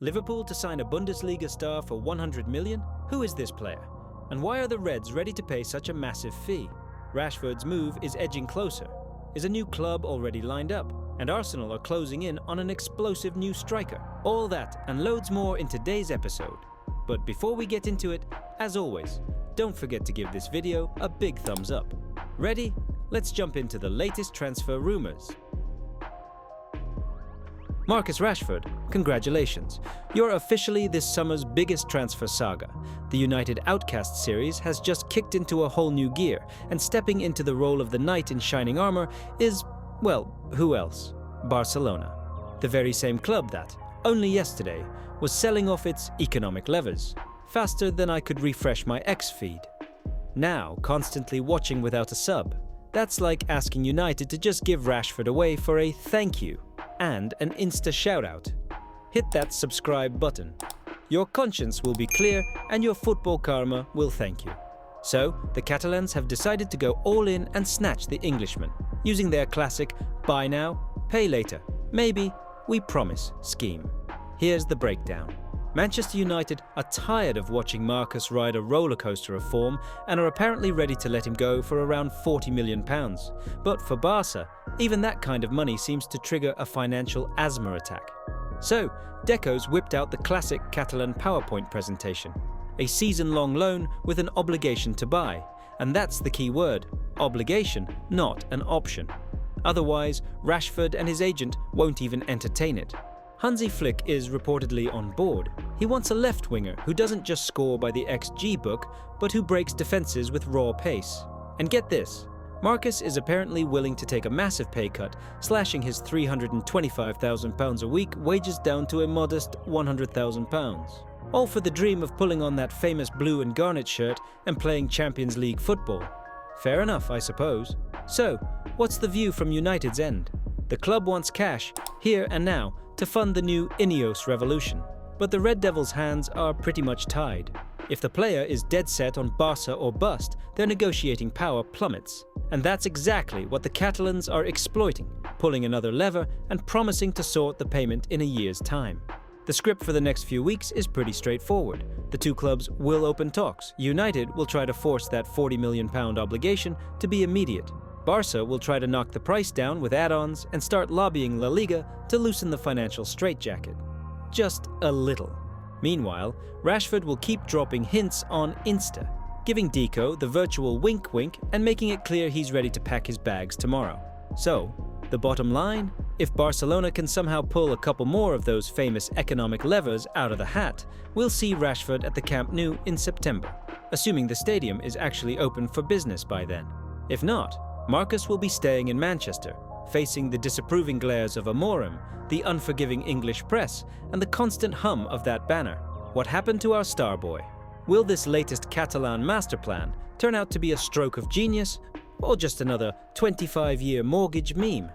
Liverpool to sign a Bundesliga star for 100 million? Who is this player? And why are the Reds ready to pay such a massive fee? Rashford'S move is edging closer. Is a new club already lined up? And Arsenal are closing in on an explosive new striker. All that and loads more in today's episode. But before we get into it, as always, don't forget to give this video a big thumbs up. Ready? Let's jump into the latest transfer rumours. Marcus Rashford, congratulations. You're officially this summer's biggest transfer saga. The United Outcast series has just kicked into a whole new gear, and stepping into the role of the knight in shining armor is, well, who else? Barcelona. The very same club that, only yesterday, was selling off its economic levers, faster than I could refresh my X feed. Now, constantly watching without a sub. That's like asking United to just give Rashford away for a thank you and an Insta shoutout. Hit that subscribe button. Your conscience will be clear and your football karma will thank you. So, the Catalans have decided to go all in and snatch the Englishman, using their classic buy now, pay later, maybe, we promise scheme. Here's the breakdown. Manchester United are tired of watching Marcus ride a rollercoaster of form and are apparently ready to let him go for around £40 million. But for Barca, even that kind of money seems to trigger a financial asthma attack. So, Deco's whipped out the classic Catalan PowerPoint presentation. A season-long loan with an obligation to buy. And that's the key word, obligation, not an option. Otherwise, Rashford and his agent won't even entertain it. Hansi Flick is reportedly on board. He wants a left winger who doesn't just score by the XG book, but who breaks defenses with raw pace. And get this, Marcus is apparently willing to take a massive pay cut, slashing his £325,000 a week wages down to a modest £100,000. All for the dream of pulling on that famous blue and garnet shirt and playing Champions League football. Fair enough, I suppose. So, what's the view from United's end? The club wants cash, here and now, to fund the new Ineos revolution. But the Red Devils' hands are pretty much tied. If the player is dead set on Barca or bust, their negotiating power plummets. And that's exactly what the Catalans are exploiting, pulling another lever and promising to sort the payment in a year's time. The script for the next few weeks is pretty straightforward. The two clubs will open talks. United will try to force that £40 million obligation to be immediate. Barca will try to knock the price down with add-ons and start lobbying La Liga to loosen the financial straitjacket. Just a little. Meanwhile, Rashford will keep dropping hints on Insta, giving Deco the virtual wink-wink and making it clear he's ready to pack his bags tomorrow. So, the bottom line? If Barcelona can somehow pull a couple more of those famous economic levers out of the hat, we'll see Rashford at the Camp Nou in September, assuming the stadium is actually open for business by then. If not, Marcus will be staying in Manchester, facing the disapproving glares of Amorim, the unforgiving English press, and the constant hum of that banner. What happened to our star boy? Will this latest Catalan master plan turn out to be a stroke of genius, or just another 25-year mortgage meme?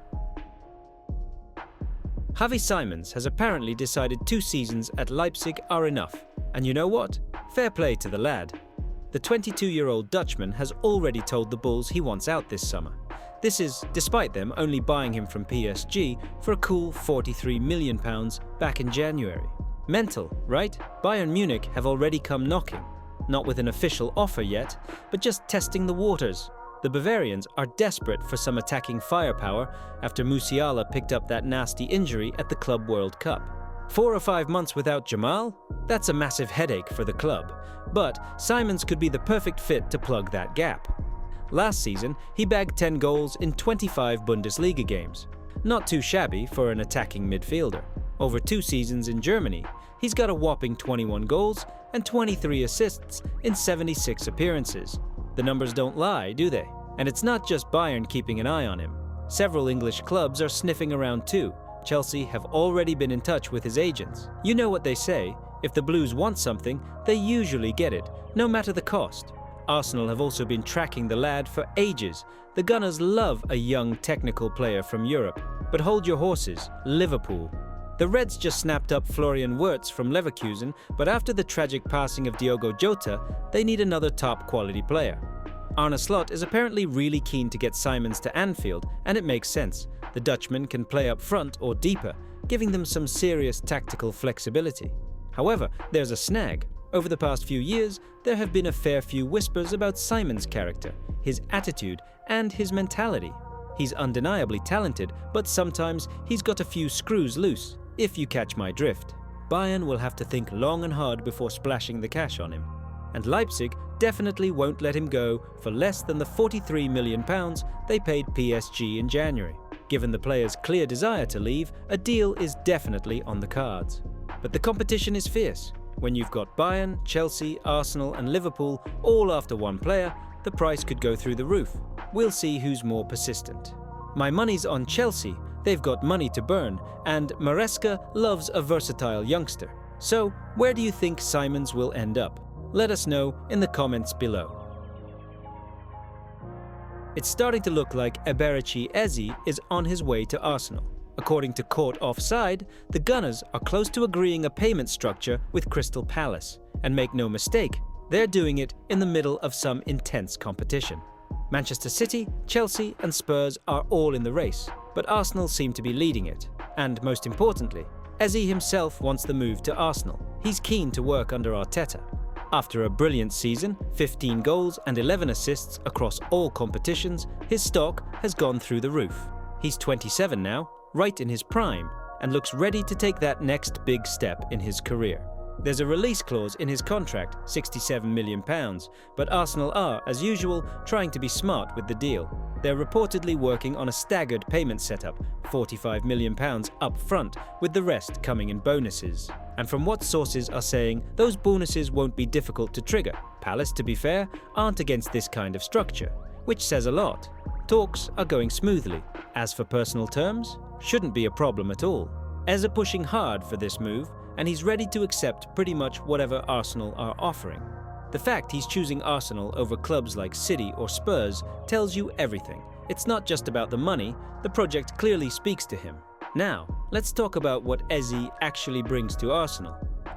Xavi Simons has apparently decided 2 seasons at Leipzig are enough. And you know what? Fair play to the lad. The 22-year-old Dutchman has already told the Bulls he wants out this summer. This is despite them only buying him from PSG for a cool £43 million back in January. Mental, right? Bayern Munich have already come knocking. Not with an official offer yet, but just testing the waters. The Bavarians are desperate for some attacking firepower after Musiala picked up that nasty injury at the Club World Cup. 4 or 5 months without Jamal? That's a massive headache for the club, but Simons could be the perfect fit to plug that gap. Last season, he bagged 10 goals in 25 Bundesliga games. Not too shabby for an attacking midfielder. Over 2 seasons in Germany, he's got a whopping 21 goals and 23 assists in 76 appearances. The numbers don't lie, do they? And it's not just Bayern keeping an eye on him. Several English clubs are sniffing around too. Chelsea have already been in touch with his agents. You know what they say, if the Blues want something, they usually get it, no matter the cost. Arsenal have also been tracking the lad for ages. The Gunners love a young technical player from Europe. But hold your horses, Liverpool. The Reds just snapped up Florian Wirtz from Leverkusen, but after the tragic passing of Diogo Jota, they need another top-quality player. Arne Slot is apparently really keen to get Simons to Anfield, and it makes sense. The Dutchman can play up front or deeper, giving them some serious tactical flexibility. However, there's a snag. Over the past few years, there have been a fair few whispers about Simon's character, his attitude, and his mentality. He's undeniably talented, but sometimes he's got a few screws loose, if you catch my drift. Bayern will have to think long and hard before splashing the cash on him. And Leipzig definitely won't let him go for less than the £43 million they paid PSG in January. Given the player's clear desire to leave, a deal is definitely on the cards. But the competition is fierce. When you've got Bayern, Chelsea, Arsenal and Liverpool all after one player, the price could go through the roof. We'll see who's more persistent. My money's on Chelsea. They've got money to burn, and Maresca loves a versatile youngster. So, where do you think Simons will end up? Let us know in the comments below. It's starting to look like Eberechi Eze is on his way to Arsenal. According to Court Offside, the Gunners are close to agreeing a payment structure with Crystal Palace. And make no mistake, they're doing it in the middle of some intense competition. Manchester City, Chelsea and Spurs are all in the race, but Arsenal seem to be leading it. And most importantly, Eze himself wants the move to Arsenal. He's keen to work under Arteta. After a brilliant season, 15 goals and 11 assists across all competitions, his stock has gone through the roof. He's 27 now, right in his prime, and looks ready to take that next big step in his career. There's a release clause in his contract, £67 million, but Arsenal are, as usual, trying to be smart with the deal. They're reportedly working on a staggered payment setup, £45 million up front, with the rest coming in bonuses. And from what sources are saying, those bonuses won't be difficult to trigger. Palace, to be fair, aren't against this kind of structure, which says a lot. Talks are going smoothly. As for personal terms, shouldn't be a problem at all. Eze pushing hard for this move, and he's ready to accept pretty much whatever Arsenal are offering. The fact he's choosing Arsenal over clubs like City or Spurs tells you everything. It's not just about the money, the project clearly speaks to him. Now, let's talk about what Eze actually brings to Arsenal.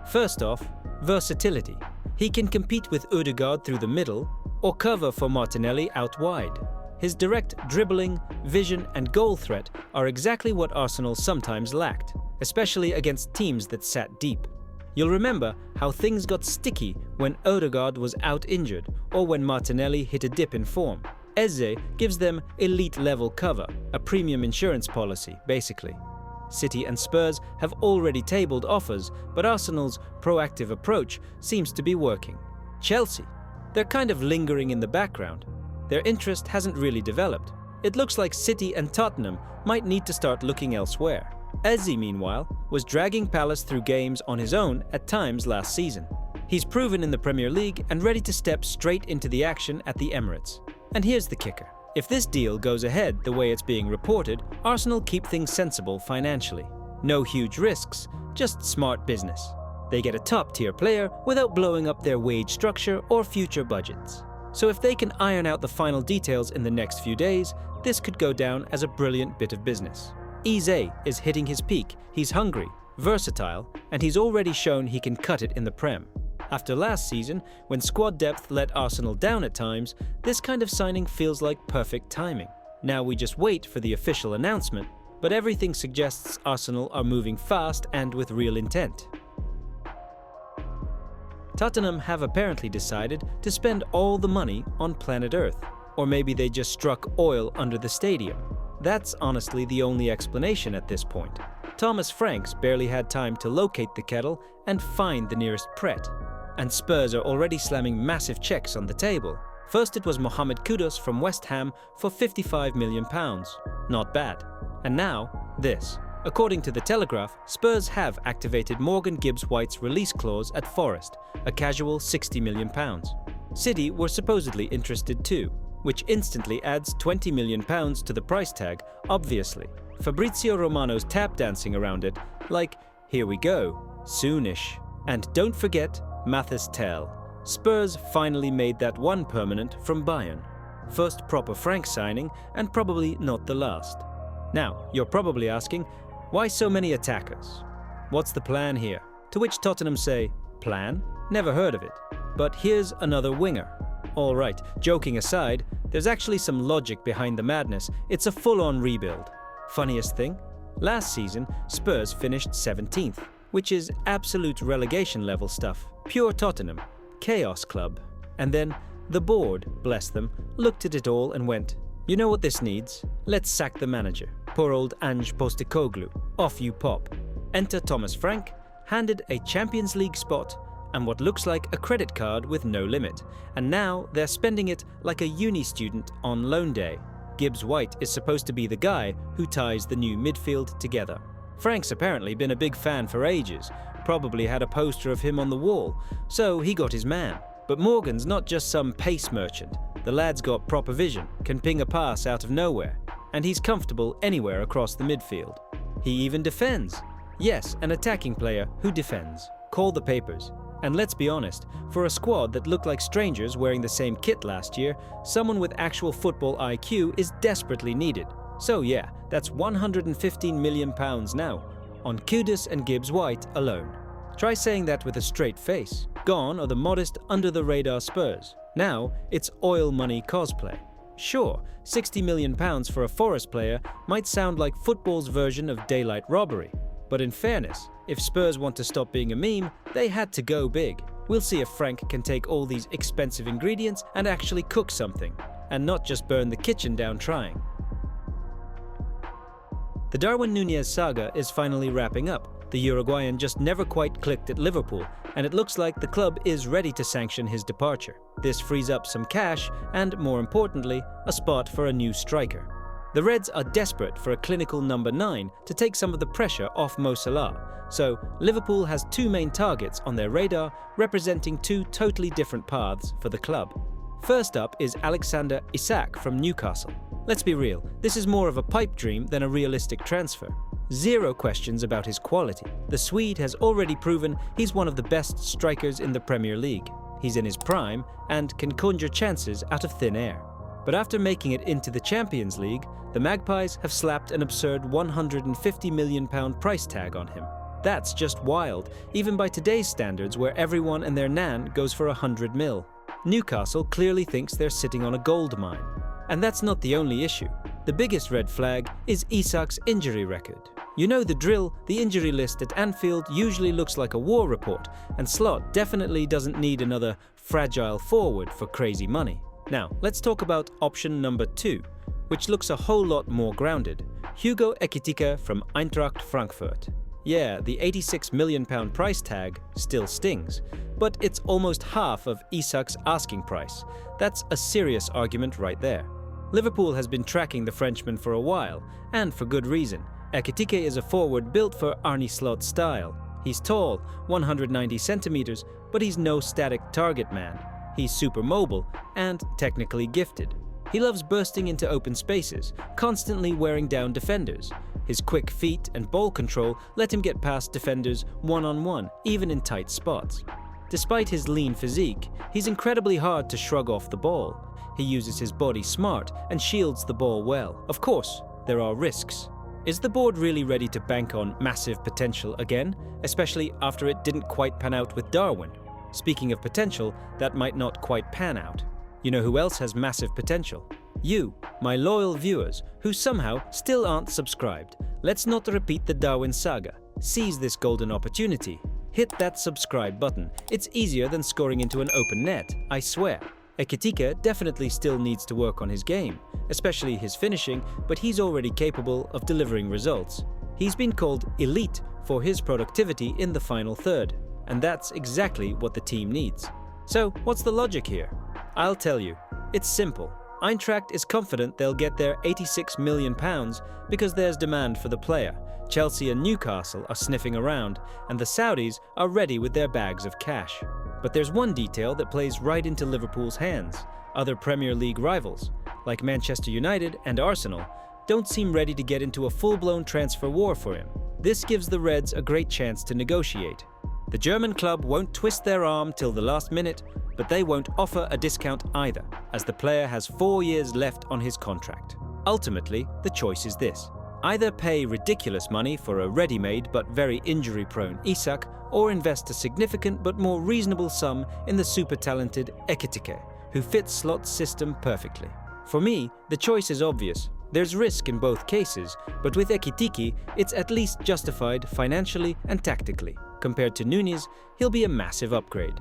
First off, versatility. He can compete with Ødegaard through the middle, or cover for Martinelli out wide. His direct dribbling, vision and goal threat are exactly what Arsenal sometimes lacked, especially against teams that sat deep. You'll remember how things got sticky when Ødegaard was out injured or when Martinelli hit a dip in form. Eze gives them elite-level cover, a premium insurance policy, basically. City and Spurs have already tabled offers, but Arsenal's proactive approach seems to be working. Chelsea, they're kind of lingering in the background. Their interest hasn't really developed. It looks like City and Tottenham might need to start looking elsewhere. Eze, meanwhile, was dragging Palace through games on his own at times last season. He's proven in the Premier League and ready to step straight into the action at the Emirates. And here's the kicker. If this deal goes ahead the way it's being reported, Arsenal keep things sensible financially. No huge risks, just smart business. They get a top-tier player without blowing up their wage structure or future budgets. So if they can iron out the final details in the next few days, this could go down as a brilliant bit of business. Eze is hitting his peak, he's hungry, versatile, and he's already shown he can cut it in the Prem. After last season, when squad depth let Arsenal down at times, this kind of signing feels like perfect timing. Now we just wait for the official announcement, but everything suggests Arsenal are moving fast and with real intent. Tottenham have apparently decided to spend all the money on planet Earth, or maybe they just struck oil under the stadium. That's honestly the only explanation at this point. Thomas Franks barely had time to locate the kettle and find the nearest Pret. And Spurs are already slamming massive checks on the table. First it was Mohamed Kudus from West Ham for £55 million. Not bad. And now, this. According to The Telegraph, Spurs have activated Morgan Gibbs-White's release clause at Forest, a casual £60 million. City were supposedly interested too, which instantly adds £20 million to the price tag, obviously. Fabrizio Romano's tap dancing around it, like, here we go, soonish. And don't forget Mathys Tel. Spurs finally made that one permanent from Bayern. First proper Frank signing, and probably not the last. Now, you're probably asking, why so many attackers? What's the plan here? To which Tottenham say, plan? Never heard of it. But here's another winger. Alright, joking aside, there's actually some logic behind the madness. It's a full-on rebuild. Funniest thing? Last season, Spurs finished 17th, which is absolute relegation level stuff. Pure Tottenham. Chaos club. And then, the board, bless them, looked at it all and went, "You know what this needs? Let's sack the manager. Poor old Ange Postecoglou. Off you pop." Enter Thomas Frank, handed a Champions League spot and what looks like a credit card with no limit. And now they're spending it like a uni student on loan day. Gibbs White is supposed to be the guy who ties the new midfield together. Frank's apparently been a big fan for ages, probably had a poster of him on the wall, so he got his man. But Morgan's not just some pace merchant. The lad's got proper vision, can ping a pass out of nowhere, and he's comfortable anywhere across the midfield. He even defends. Yes, an attacking player who defends. Call the papers. And let's be honest, for a squad that looked like strangers wearing the same kit last year, someone with actual football IQ is desperately needed. So yeah, that's £115 million now, on Kudus and Gibbs White alone. Try saying that with a straight face. Gone are the modest, under-the-radar Spurs. Now, it's oil money cosplay. Sure, £60 million for a Forest player might sound like football's version of daylight robbery. But in fairness, if Spurs want to stop being a meme, they had to go big. We'll see if Frank can take all these expensive ingredients and actually cook something, and not just burn the kitchen down trying. The Darwin Núñez saga is finally wrapping up. The Uruguayan just never quite clicked at Liverpool, and it looks like the club is ready to sanction his departure. This frees up some cash and, more importantly, a spot for a new striker. The Reds are desperate for a clinical number 9 to take some of the pressure off Mo Salah, so Liverpool has two main targets on their radar, representing two totally different paths for the club. First up is Alexander Isak from Newcastle. Let's be real, this is more of a pipe dream than a realistic transfer. Zero questions about his quality. The Swede has already proven he's one of the best strikers in the Premier League. He's in his prime and can conjure chances out of thin air. But after making it into the Champions League, the Magpies have slapped an absurd £150 million price tag on him. That's just wild, even by today's standards where everyone and their nan goes for 100 mil. Newcastle clearly thinks they're sitting on a gold mine. And that's not the only issue. The biggest red flag is Isak's injury record. You know the drill, the injury list at Anfield usually looks like a war report, and Slot definitely doesn't need another fragile forward for crazy money. Now, let's talk about option number 2, which looks a whole lot more grounded. Hugo Ekitike from Eintracht Frankfurt. Yeah, the £86 million price tag still stings, but it's almost half of Isak's asking price. That's a serious argument right there. Liverpool has been tracking the Frenchman for a while, and for good reason. Ekitike is a forward built for Arne Slot's style. He's tall, 190 centimeters, but he's no static target man. He's super mobile and technically gifted. He loves bursting into open spaces, constantly wearing down defenders. His quick feet and ball control let him get past defenders one-on-one, even in tight spots. Despite his lean physique, he's incredibly hard to shrug off the ball. He uses his body smart and shields the ball well. Of course, there are risks. Is the board really ready to bank on massive potential again, especially after it didn't quite pan out with Darwin? Speaking of potential, that might not quite pan out. You know who else has massive potential? You, my loyal viewers, who somehow still aren't subscribed. Let's not repeat the Darwin saga. Seize this golden opportunity. Hit that subscribe button. It's easier than scoring into an open net, I swear. Ekitike definitely still needs to work on his game, especially his finishing, but he's already capable of delivering results. He's been called elite for his productivity in the final third, and that's exactly what the team needs. So, what's the logic here? I'll tell you. It's simple. Eintracht is confident they'll get their £86 million because there's demand for the player. Chelsea and Newcastle are sniffing around, and the Saudis are ready with their bags of cash. But there's one detail that plays right into Liverpool's hands. Other Premier League rivals, like Manchester United and Arsenal, don't seem ready to get into a full-blown transfer war for him. This gives the Reds a great chance to negotiate. The German club won't twist their arm till the last minute, but they won't offer a discount either, as the player has 4 years left on his contract. Ultimately, the choice is this. Either pay ridiculous money for a ready-made but very injury-prone Isak, or invest a significant but more reasonable sum in the super-talented Ekitike, who fits Slot's system perfectly. For me, the choice is obvious. There's risk in both cases, but with Ekitike, it's at least justified financially and tactically. Compared to Nunes, he'll be a massive upgrade.